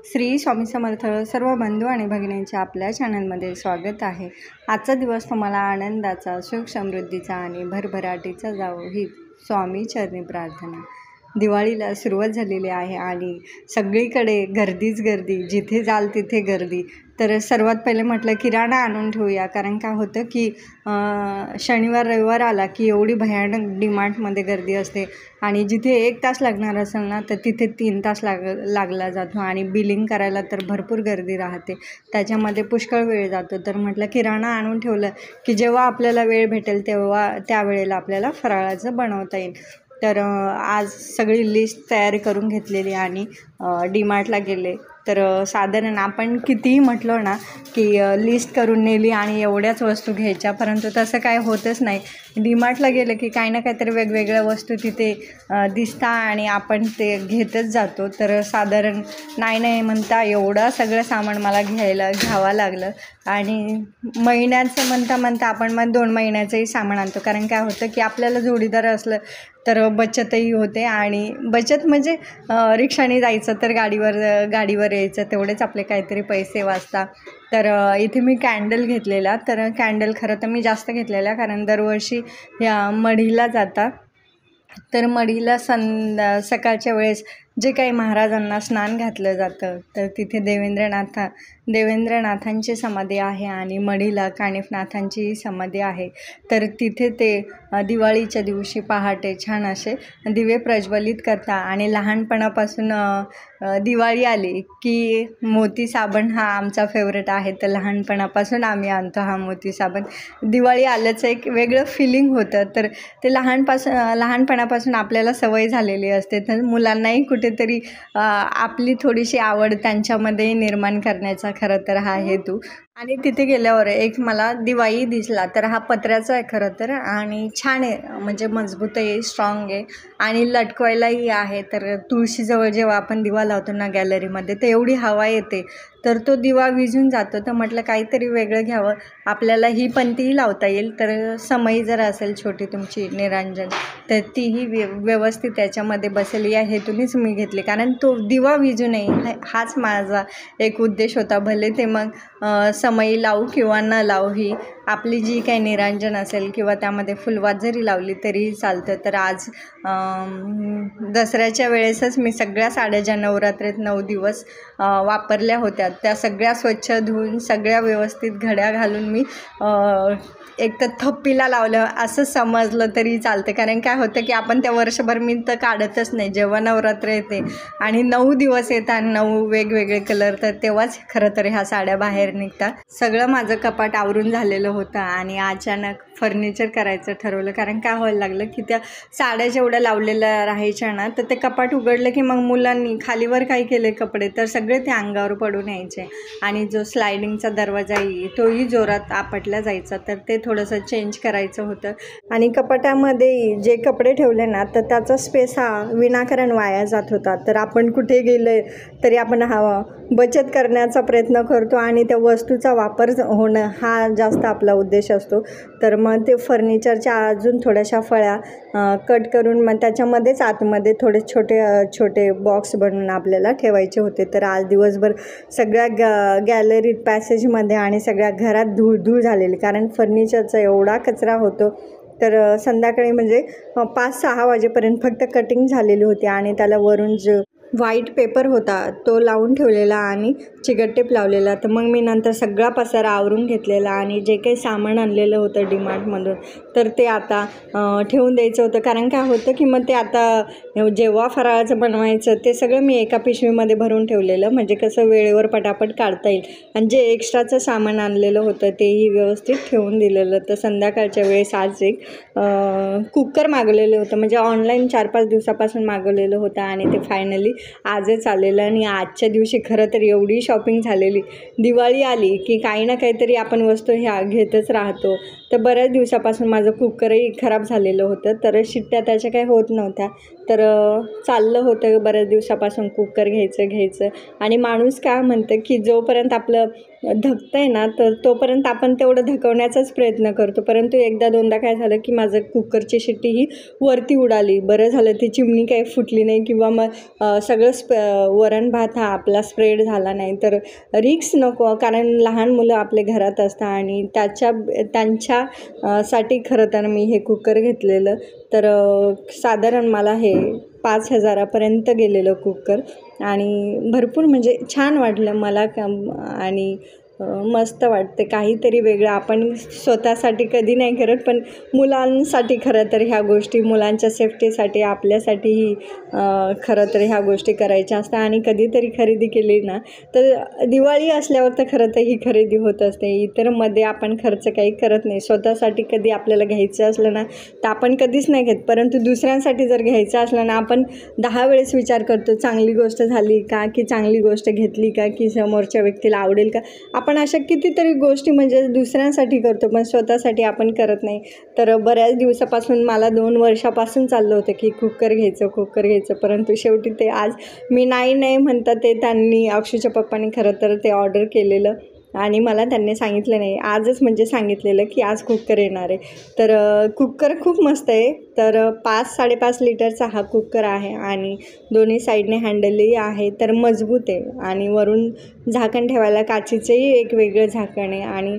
श्री स्वामी समर्थ सर्व बंधू आणि भगिनींच्या आपल्या चॅनलमध्ये स्वागत आहे। आजचा दिवस तुम्हाला आनंदाचा, सुख समृद्धीचा आणि भरभराटीचा जावो ही स्वामी चरणी प्रार्थना। दिवाळीला सुरुवात झालेली आहे आणि सगळीकडे गर्दीच गर्दी, जिथे जाल तिथे गर्दी। तर सर्वात पहिले म्हटलं किराणा आणून ठेवूया, कारण काय होतं की शनिवार रविवार आला की एवढी भयानक डीमार्टमध्ये गर्दी असते आणि जिथे 1 तास लागणार असेल ना तर तिथे 3 तास लागला जातो आणि बिलिंग करायला तर भरपूर गर्दी राहते, त्याच्यामध्ये पुष्कळ वेळ जातो। तर म्हटलं किराणा आणून ठेवलं की जेव्हा आपल्याला वेळ भेटेल तेव्हा त्यावेळेला आपल्याला फराळाचं बनवता येईल। तर आज सगळी लिस्ट तयारी करून घेतलेली आणि डीमार्टला गेले। तर साधारण आपण कितीही म्हटलं ना की लिस्ट करून नेली आणि एवढ्याच वस्तू घ्यायच्या, परंतु तसं काय होतच नाही। डीमार्टला गेलं की काही ना काहीतरी वेगवेगळ्या वस्तू तिथे दिसतात आणि आपण ते घेतच जातो। तर साधारण नाही म्हणता एवढं सगळं सामान मला घ्यावं लागलं आणि महिन्याचं म्हणता आपण मग 2 महिन्याचंही सामान आणतो, कारण काय होतं की आपल्याला जोडीदार असलं तर बचतही होते आणि बचत म्हणजे रिक्षाने जायचं तर गाडीवर यायचं, तेवढेच आपले काहीतरी पैसे वाचतात। तर इथे मी कॅन्डल घेतलेला, तर कॅन्डल खरं तर मी जास्त घेतलेला कारण दरवर्षी या मढीला जातात। तर मढीला सकाळच्या वेळेस जे काही महाराजांना स्नान घातलं जातं तर तिथे देवेंद्रनाथांची समाधी आहे आणि मढीला कानिफनाथांची समाधी आहे। तर तिथे ते दिवाळीच्या दिवशी पहाटे छान असे दिवे प्रज्वलित करतात आणि लहानपणापासून दिवाळी आली की मोती साबण हा आमचा फेवरेट आहे, तर लहानपणापासून आम्ही आणतो हा मोती साबण। दिवाळी आल्याचं एक वेगळं फिलिंग होतं, तर ते लहानपणापासून आपल्याला सवय झालेली असते। तर मुलांनाही कुठेतरी आपली थोडीशी आवड त्यांच्यामध्ये निर्माण करण्याचा खरं तर हा हेतू। आणि तिथे गेल्यावर एक मला दिवाही दिसला, तर हा पत्र्याचा आहे खरं तर आणि छान आहे, म्हणजे मजबूत आहे, स्ट्रॉंग आहे आणि लटकवायलाही आहे। तर तुळशीजवळ जेव्हा आपण दिवा लावतो ना गॅलरीमध्ये, तर एवढी हवा येते तर तो दिवा विझून जातो। तर म्हटलं काहीतरी वेगळं घ्यावं, आपल्याला ही पंतीही लावता येईल। तर समई जर असेल छोटी तुमची निरांजन तर तीही व्यवस्थित त्याच्यामध्ये बसेल या हेतूनच मी घेतली, कारण तो दिवा विझू नये हाच माझा एक उद्देश होता। भले ते मग समई लावू किंवा न लावू, ही आपली जी काही निरांजन असेल किंवा त्यामध्ये फुलवात जरी लावली तरीही चालतं। तर आज दसऱ्याच्या वेळेसच मी सगळ्या साड्या ज्या नवरात्रीत 9 दिवस वापरल्या होत्या त्या सगळ्या स्वच्छ धुवून सगळ्या व्यवस्थित घड्या घालून मी एक तर थप्पीला लावलं असं समजलं तरी चालतं, कारण काय होतं की आपण त्या वर्षभर मी तर काढतच नाही। जेव्हा नवरात्र येते आणि 9 दिवस येतात, 9 वेगवेगळे कलर, तर तेव्हाच खरं तर ह्या साड्या बाहेर निघतात। सगळं माझं कपाट आवरून झालेलं होतं आणि अचानक फर्निचर करायचं ठरवलं, कारण काय व्हायला लागलं की त्या साड्या जेवढ्या लावलेल्या राहायच्या ना तर ते कपाट उघडलं की मग मुलांनी खालीवर काही केले कपडे तर सगळे ते अंगावर पडून यायचे आणि जो स्लायडिंगचा दरवाजा तोही जोरात आपटला जायचा, तर ते थोडंसं चेंज करायचं होतं। आणि कपाटामध्ये जे कपडे ठेवले ना तर त्याचा स्पेस हा विनाकारण वाया जात होता। तर आपण कुठे गेले तरी आपण बचत करण्याचा प्रयत्न करतो आणि त्या वस्तूचा वापर होणं हा जास्त आपला उद्देश असतो। तर मग ते फर्निचरच्या अजून थोड्याशा फळ्या कट करून मग त्याच्यामध्येच आतमध्ये थोडे छोटे बॉक्स बनवून आपल्याला ठेवायचे होते। तर आज दिवसभर सगळ्या गॅलरीत, पॅसेजमध्ये आणि सगळ्या घरात धूळ झालेली, कारण फर्निचरचा एवढा कचरा होतो। तर संध्याकाळी म्हणजे 5-6 वाजेपर्यंत फक्त कटिंग झालेली होती आणि त्याला वरून जो व्हाईट पेपर होता तो लावून ठेवलेला आणि चिकटटेप लावलेला। तर मग मी नंतर सगळा पसारा आवरून घेतलेला आणि जे काही सामान आणलेलं होतं डीमार्टमधून तर ते आता ठेवून द्यायचं होतं, कारण काय होतं की मग ते आता जेव्हा फराळाचं बनवायचं ते सगळं मी एका पिशवीमध्ये भरून ठेवलेलं, म्हणजे कसं वेळेवर पटापट काढता येईल। आणि जे एक्स्ट्राचं सामान आणलेलं होतं तेही व्यवस्थित ठेवून दिलेलं। तर संध्याकाळच्या वेळेस आज एक कुकर मागवलेलं होतं, म्हणजे ऑनलाईन 4-5 दिवसापासून मागवलेलं होतं आणि ते फायनली आजच आलेलं। आणि आजच्या दिवशी खरं तर एवढी शॉपिंग झालेली, दिवाळी आली की काही ना काहीतरी आपण वस्तू ह्या घेतच राहतो। तर बऱ्याच दिवसापासून माझं कुकरही खराब झालेलं होतं, तर शिट्ट्या त्याच्या काही होत नव्हत्या, तर चाललं होतं बऱ्याच दिवसापासून कुकर घ्यायचं। आणि माणूस काय म्हणतं की जोपर्यंत आपलं धकतं आहे ना तर तोपर्यंत आपण तेवढं धकवण्याचाच प्रयत्न करतो, परंतु 1-2दा काय झालं की माझं कुकरची शिट्टी ही वरती उडाली। बरं झालं ती चिमणी काही फुटली नाही किंवा मग सगळं वरण भात हा आपला स्प्रेड झाला नाही तर रिक्स नको, कारण लहान मुलं आपले घरात असतात आणि त्यांच्यासाठी खरं तर मी हे कुकर घेतलेलं. तर साधारण मला हे 5,000पर्यंत गेलेलं कुकर आणि भरपूर म्हणजे छान वाटलं मला आणि मस्त वाटते काहीतरी वेगळं. आपण स्वतःसाठी कधी नाही करत, पण मुलांसाठी खरं तर ह्या गोष्टी, मुलांच्या सेफ्टीसाठी आपल्यासाठीही खरं तर ह्या गोष्टी करायच्या असतात. आणि कधीतरी खरेदी केली ना तर दिवाळी असल्यावर तर खरं तर ही खरेदी होत असते. इतरमध्ये आपण खर्च काही करत नाही. स्वतःसाठी कधी आपल्याला घ्यायचं असलं ना तर आपण कधीच नाही घेत, परंतु दुसऱ्यांसाठी जर घ्यायचं असलं ना आपण 10 वेळेस विचार करतो, चांगली गोष्ट झाली का, की चांगली गोष्ट घेतली का, की समोरच्या व्यक्तीला आवडेल का. आपण अशा कितीतरी गोष्टी म्हणजे दुसऱ्यांसाठी करतो, पण स्वतःसाठी आपण करत नाही. तर बऱ्याच दिवसापासून मला 2 वर्षापासून चाललं होतं की कुकर घ्यायचं, परंतु शेवटी ते आज मी नाही म्हणतात ते त्यांनी, अक्षूच्या पप्पांनी खरं तर ते ऑर्डर केलेलं आणि मला त्यांनी सांगितलं नाही, आजच म्हणजे सांगितलेलं की आज कुकर येणार आहे. तर कुकर खूप मस्त आहे. तर 5-5.5 लिटरचा हा कुकर आहे आणि दोन्ही साईडने हँडलही आहे, तर मजबूत आहे. आणि वरून झाकण ठेवायला काचेचंही एक वेगळं झाकण आहे आणि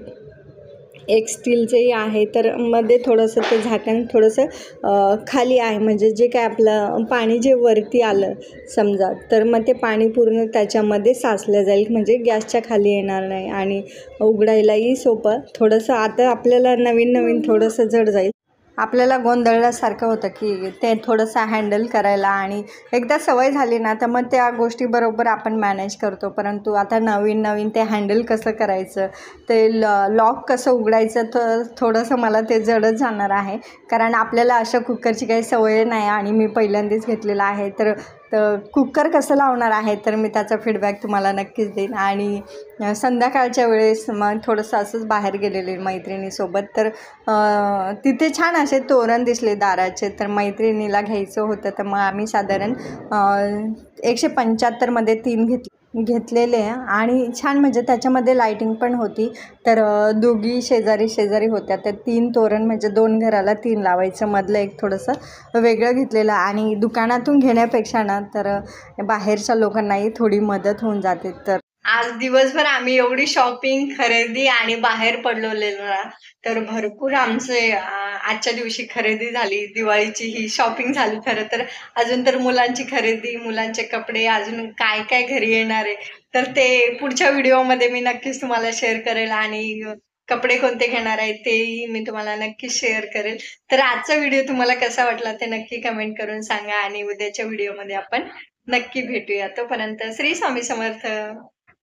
एक स्टीलचंही आहे. तर मध्ये थोडंसं ते झाकण थोडंसं खाली आहे, म्हणजे जे काय आपलं पाणी जे वरती आलं समजा, तर मग ते पाणी पूर्ण त्याच्यामध्ये साचलं जाईल, म्हणजे गॅसच्या खाली येणार नाही आणि उघडायलाही सोपं. थोडंसं आता आपल्याला नवीन थोडंसं जड जाईल, आपल्याला गोंधळल्यासारखं होतं की ते थोडंसं हँडल करायला, आणि एकदा सवय झाली ना तर मग त्या गोष्टी बरोबर आपण मॅनेज करतो. परंतु आता नवीन ते हँडल कसं करायचं, ते लॉक कसं उघडायचं, तर थोडंसं मला ते जडच जाणार आहे, कारण आपल्याला अशा कुकरची काही सवय नाही आणि मी पहिल्यांदाच घेतलेलं आहे. तर कुकर कसं लावणार आहे तर मी त्याचा फीडबॅक तुम्हाला नक्कीच देईन. आणि संध्याकाळच्या वेळेस मग थोडंसं असंच बाहेर गेलेले मैत्रिणीसोबत, तर तिथे छान असे तोरण दिसले दाराचे, तर मैत्रिणीला घ्यायचं होतं. तर मग आम्ही साधारण 175मध्ये 3 घेतलेले आणि छान, म्हणजे त्याच्यामध्ये लाईटिंग पण होती. तर दोघी शेजारी होत्या, तर 3 तोरण म्हणजे 2 घराला 3 लावायचं. मधलं एक थोडंसं वेगळं घेतलेलं आणि दुकानातून घेण्यापेक्षा ना तर बाहेरच्या लोकांनाही थोडी मदत होऊन जाते. तर आज दिवसभर आम्ही एवढी शॉपिंग, खरेदी आणि बाहेर पडलेलो ना, तर भरपूर आमचे आजच्या दिवशी खरेदी झाली. दिवाळीची ही शॉपिंग झाली. खरं तर अजून तर मुलांची खरेदी, मुलांचे कपडे, अजून काय काय घरी येणार आहे, तर ते पुढच्या व्हिडिओमध्ये मी नक्कीच तुम्हाला शेअर करेल. आणि कपडे कोणते घेणार आहे तेही मी तुम्हाला नक्कीच शेअर करेल. तर आजचा व्हिडिओ तुम्हाला कसा वाटला ते नक्की कमेंट करून सांगा आणि उद्याच्या व्हिडिओमध्ये आपण नक्की भेटूया. तोपर्यंत श्री स्वामी समर्थ.